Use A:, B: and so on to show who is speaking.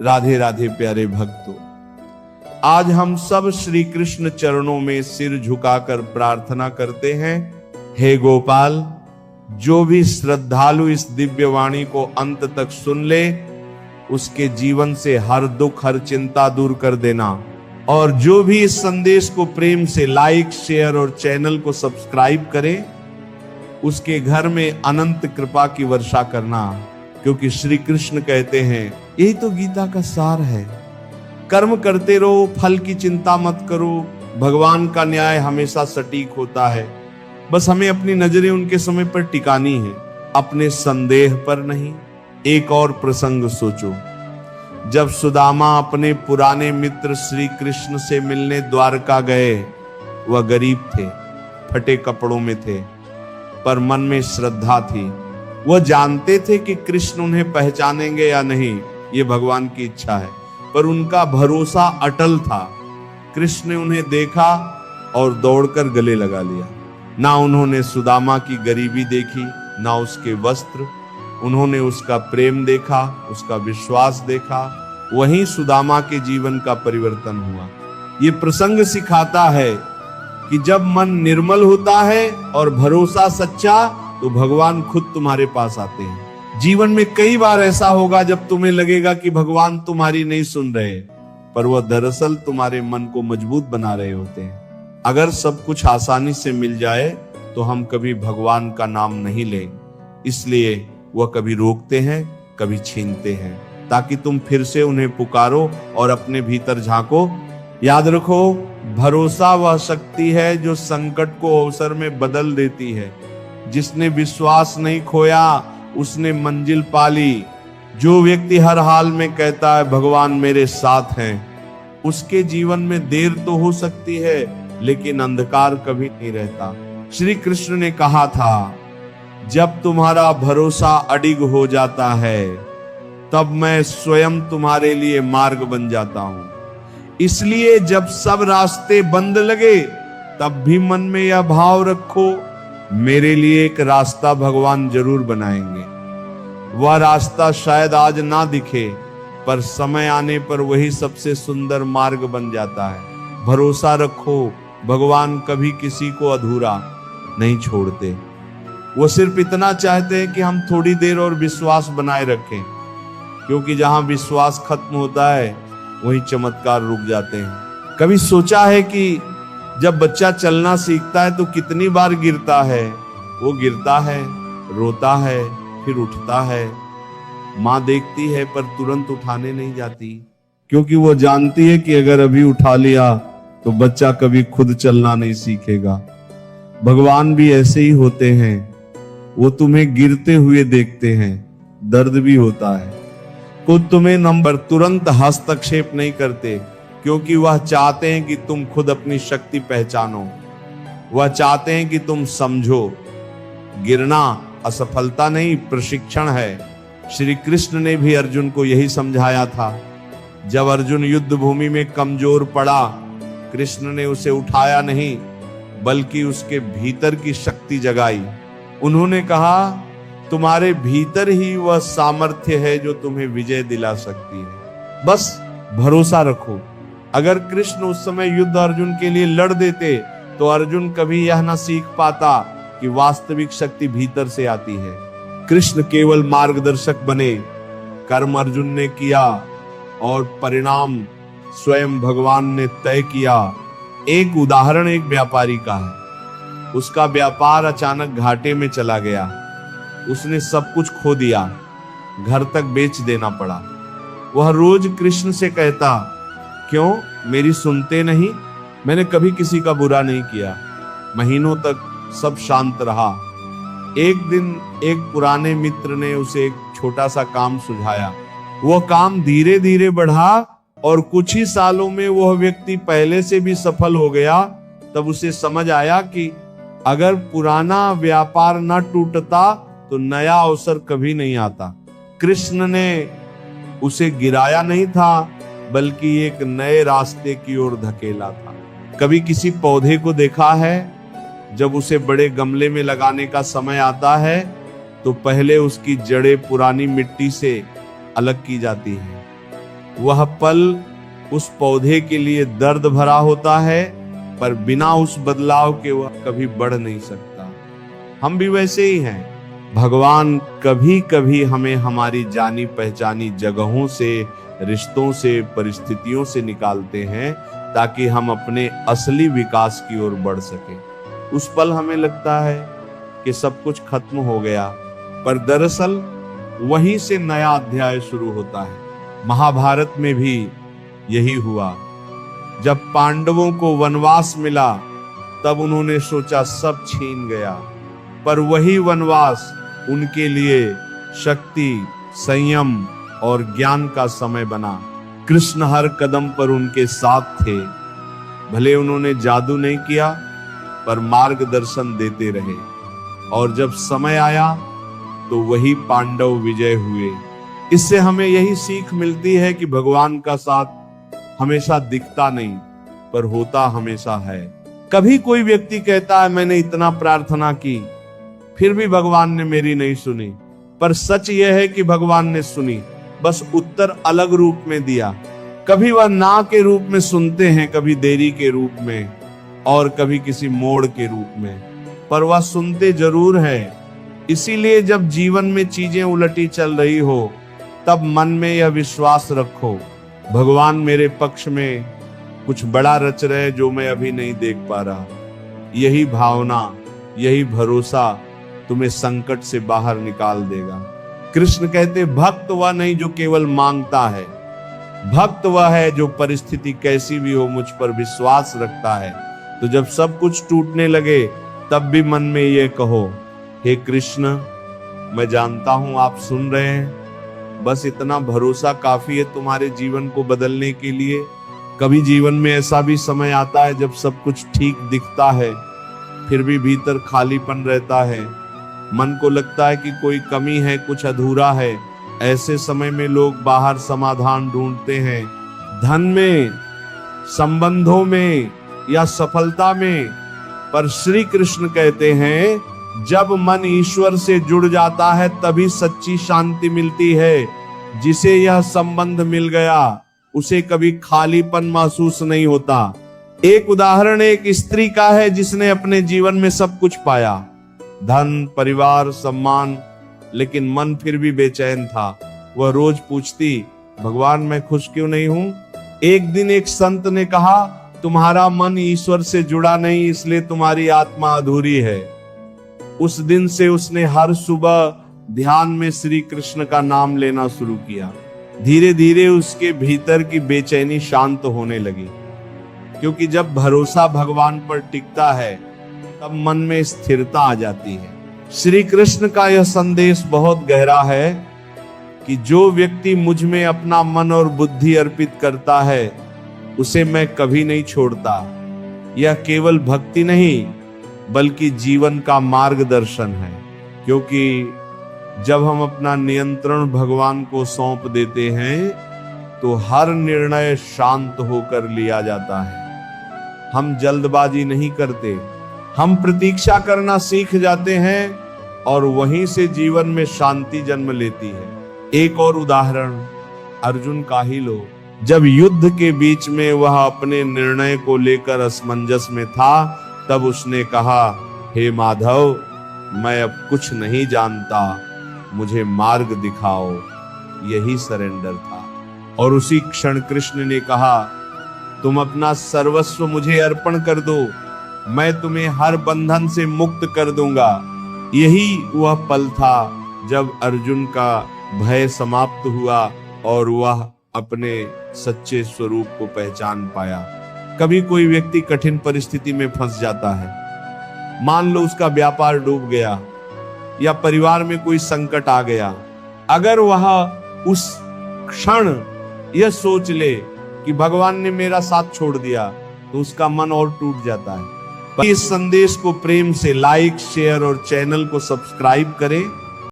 A: राधे राधे प्यारे भक्तों, आज हम सब श्री कृष्ण चरणों में सिर झुकाकर प्रार्थना करते हैं। हे गोपाल, जो भी श्रद्धालु इस दिव्य वाणी को अंत तक सुन ले, उसके जीवन से हर दुख हर चिंता दूर कर देना। और जो भी इस संदेश को प्रेम से लाइक शेयर और चैनल को सब्सक्राइब करे, उसके घर में अनंत कृपा की वर्षा करना। क्योंकि श्री कृष्ण कहते हैं, यही तो गीता का सार है, कर्म करते रहो, फल की चिंता मत करो। भगवान का न्याय हमेशा सटीक होता है, बस हमें अपनी नजरें उनके समय पर टिकानी है, अपने संदेह पर नहीं। एक और प्रसंग सोचो, जब सुदामा अपने पुराने मित्र श्री कृष्ण से मिलने द्वारका गए, वह गरीब थे, फटे कपड़ों में थे, पर मन में श्रद्धा थी। वह जानते थे कि कृष्ण उन्हें पहचानेंगे या नहीं, ये भगवान की इच्छा है, पर उनका भरोसा अटल था। कृष्ण ने उन्हें देखा और दौड़कर गले लगा लिया। ना उन्होंने सुदामा की गरीबी देखी, ना उसके वस्त्र, उन्होंने उसका प्रेम देखा, उसका विश्वास देखा। वहीं सुदामा के जीवन का परिवर्तन हुआ। ये प्रसंग सिखाता है कि जब मन निर्मल होता है और भरोसा सच्चा, तो भगवान खुद तुम्हारे पास आते हैं। जीवन में कई बार ऐसा होगा जब तुम्हें लगेगा कि भगवान तुम्हारी नहीं सुन रहे, पर वह दरअसल तुम्हारे मन को मजबूत बना रहे होते हैं। अगर सब कुछ आसानी से मिल जाए तो हम कभी भगवान का नाम नहीं लें, इसलिए वह कभी रोकते हैं, कभी छीनते हैं, ताकि तुम फिर से उन्हें पुकारो और अपने भीतर झांको। याद रखो, भरोसा वह शक्ति है जो संकट को अवसर में बदल देती है। जिसने विश्वास नहीं खोया, उसने मंजिल पाली। जो व्यक्ति हर हाल में कहता है भगवान मेरे साथ हैं, उसके जीवन में देर तो हो सकती है, लेकिन अंधकार कभी नहीं रहता। श्री कृष्ण ने कहा था, जब तुम्हारा भरोसा अडिग हो जाता है, तब मैं स्वयं तुम्हारे लिए मार्ग बन जाता हूं। इसलिए जब सब रास्ते बंद लगे, तब भी मन में यह भाव रखो, मेरे लिए एक रास्ता भगवान जरूर बनाएंगे। वह रास्ता शायद आज ना दिखे, पर समय आने पर वही सबसे सुंदर मार्ग बन जाता है। भरोसा रखो, भगवान कभी किसी को अधूरा नहीं छोड़ते। वो सिर्फ इतना चाहते हैं कि हम थोड़ी देर और विश्वास बनाए रखें, क्योंकि जहां विश्वास खत्म होता है, वहीं चमत्कार रुक जाते हैं। कभी सोचा है कि जब बच्चा चलना सीखता है तो कितनी बार गिरता है? वो गिरता है, रोता है, फिर उठता है। माँ देखती है पर तुरंत उठाने नहीं जाती, क्योंकि वो जानती है कि अगर अभी उठा लिया तो बच्चा कभी खुद चलना नहीं सीखेगा। भगवान भी ऐसे ही होते हैं, वो तुम्हें गिरते हुए देखते हैं, दर्द भी होता है। खुद तुम्हें नंबर तुरंत हस्तक्षेप नहीं करते, क्योंकि वह चाहते हैं कि तुम खुद अपनी शक्ति पहचानो। वह चाहते हैं कि तुम समझो, गिरना असफलता नहीं, प्रशिक्षण है। श्री कृष्ण ने भी अर्जुन को यही समझाया था। जब अर्जुन युद्ध भूमि में कमजोर पड़ा, कृष्ण ने उसे उठाया नहीं, बल्कि उसके भीतर की शक्ति जगाई। उन्होंने कहा, तुम्हारे भीतर ही वह सामर्थ्य है जो तुम्हें विजय दिला सकती है। बस भरोसा रखो। अगर कृष्ण उस समय युद्ध अर्जुन के लिए लड़ देते, तो अर्जुन कभी यह न सीख पाता कि वास्तविक शक्ति भीतर से आती है। कृष्ण केवल मार्गदर्शक बने, कर्म अर्जुन ने किया और परिणाम स्वयं भगवान ने तय किया। एक उदाहरण एक व्यापारी का है। उसका व्यापार अचानक घाटे में चला गया। उसने सब कुछ खो दिया, घर तक बेच देना पड़ा। वह रोज कृष्ण से कहता, क्यों मेरी सुनते नहीं? मैंने कभी किसी का बुरा नहीं किया। महीनों तक सब शांत रहा। एक दिन एक पुराने मित्र ने उसे एक छोटा सा काम सुझाया। वह काम धीरे धीरे बढ़ा और कुछ ही सालों में वह व्यक्ति पहले से भी सफल हो गया। तब उसे समझ आया कि अगर पुराना व्यापार न टूटता तो नया अवसर कभी नहीं आता। कृष्ण ने उसे गिराया नहीं था, बल्कि एक नए रास्ते की ओर धकेला था। कभी किसी पौधे को देखा है? जब उसे बड़े गमले में लगाने का समय आता है, तो पहले उसकी जड़ें पुरानी मिट्टी से अलग की जाती हैं। वह पल उस पौधे के लिए दर्द भरा होता है, पर बिना उस बदलाव के वह कभी बढ़ नहीं सकता। हम भी वैसे ही हैं। भगवान कभी कभी हमें हमारी जानी पहचानी जगहों से, रिश्तों से, परिस्थितियों से निकालते हैं ताकि हम अपने असली विकास की ओर बढ़ सके। उस पल हमें लगता है कि सब कुछ खत्म हो गया, पर दरअसल वहीं से नया अध्याय शुरू होता है। महाभारत में भी यही हुआ। जब पांडवों को वनवास मिला तब उन्होंने सोचा सब छीन गया, पर वही वनवास उनके लिए शक्ति, संयम और ज्ञान का समय बना। कृष्ण हर कदम पर उनके साथ थे। भले उन्होंने जादू नहीं किया, पर मार्गदर्शन देते रहे, और जब समय आया तो वही पांडव विजय हुए। इससे हमें यही सीख मिलती है कि भगवान का साथ हमेशा दिखता नहीं, पर होता हमेशा है। कभी कोई व्यक्ति कहता है मैंने इतना प्रार्थना की, फिर भी भगवान ने मेरी नहीं सुनी, पर सच यह है कि भगवान ने सुनी, बस उत्तर अलग रूप में दिया। कभी वह ना के रूप में सुनते हैं, कभी देरी के रूप में, और कभी किसी मोड़ के रूप में, पर वह सुनते जरूर है। इसीलिए जब जीवन में चीजें उलटी चल रही हो, तब मन में यह विश्वास रखो, भगवान मेरे पक्ष में कुछ बड़ा रच रहे जो मैं अभी नहीं देख पा रहा। यही भावना, यही भरोसा तुम्हें संकट से बाहर निकाल देगा। कृष्ण कहते भक्त वह नहीं जो केवल मांगता है, भक्त वह है जो परिस्थिति कैसी भी हो मुझ पर विश्वास रखता है। तो जब सब कुछ टूटने लगे तब भी मन में ये कहो, हे कृष्ण, मैं जानता हूं आप सुन रहे हैं, बस इतना भरोसा काफी है तुम्हारे जीवन को बदलने के लिए। कभी जीवन में ऐसा भी समय आता है जब सब कुछ ठीक दिखता है, फिर भी भीतर खालीपन रहता है, मन को लगता है कि कोई कमी है, कुछ अधूरा है। ऐसे समय में लोग बाहर समाधान ढूंढते हैं, धन में, संबंधों में या सफलता में, पर श्री कृष्ण कहते हैं जब मन ईश्वर से जुड़ जाता है तभी सच्ची शांति मिलती है। जिसे यह संबंध मिल गया उसे कभी खालीपन महसूस नहीं होता। एक उदाहरण एक स्त्री का है जिसने अपने जीवन में सब कुछ पाया, धन, परिवार, सम्मान, लेकिन मन फिर भी बेचैन था। वह रोज पूछती, भगवान मैं खुश क्यों नहीं हूं? एक दिन एक संत ने कहा, तुम्हारा मन ईश्वर से जुड़ा नहीं, इसलिए तुम्हारी आत्मा अधूरी है। उस दिन से उसने हर सुबह ध्यान में श्री कृष्ण का नाम लेना शुरू किया। धीरे धीरे उसके भीतर की बेचैनी शांत होने लगी, क्योंकि जब भरोसा भगवान पर टिकता है तब मन में स्थिरता आ जाती है। श्री कृष्ण का यह संदेश बहुत गहरा है कि जो व्यक्ति मुझ में अपना मन और बुद्धि अर्पित करता है उसे मैं कभी नहीं छोड़ता। यह केवल भक्ति नहीं बल्कि जीवन का मार्गदर्शन है, क्योंकि जब हम अपना नियंत्रण भगवान को सौंप देते हैं तो हर निर्णय शांत होकर लिया जाता है। हम जल्दबाजी नहीं करते, हम प्रतीक्षा करना सीख जाते हैं और वहीं से जीवन में शांति जन्म लेती है। एक और उदाहरण अर्जुन का ही लो। जब युद्ध के बीच में वह अपने निर्णय को लेकर असमंजस में था, तब उसने कहा, हे माधव, मैं अब कुछ नहीं जानता, मुझे मार्ग दिखाओ। यही सरेंडर था। और उसी क्षण कृष्ण ने कहा, तुम अपना सर्वस्व मुझे अर्पण कर दो, मैं तुम्हें हर बंधन से मुक्त कर दूंगा। यही वह पल था जब अर्जुन का भय समाप्त हुआ और वह अपने सच्चे स्वरूप को पहचान पाया। कभी कोई व्यक्ति कठिन परिस्थिति में फंस जाता है, मान लो उसका व्यापार डूब गया या परिवार में कोई संकट आ गया। अगर वह उस क्षण यह सोच ले कि भगवान ने मेरा साथ छोड़ दिया, तो उसका मन और टूट जाता है। इस संदेश को प्रेम से लाइक, शेयर और चैनल को सब्सक्राइब करें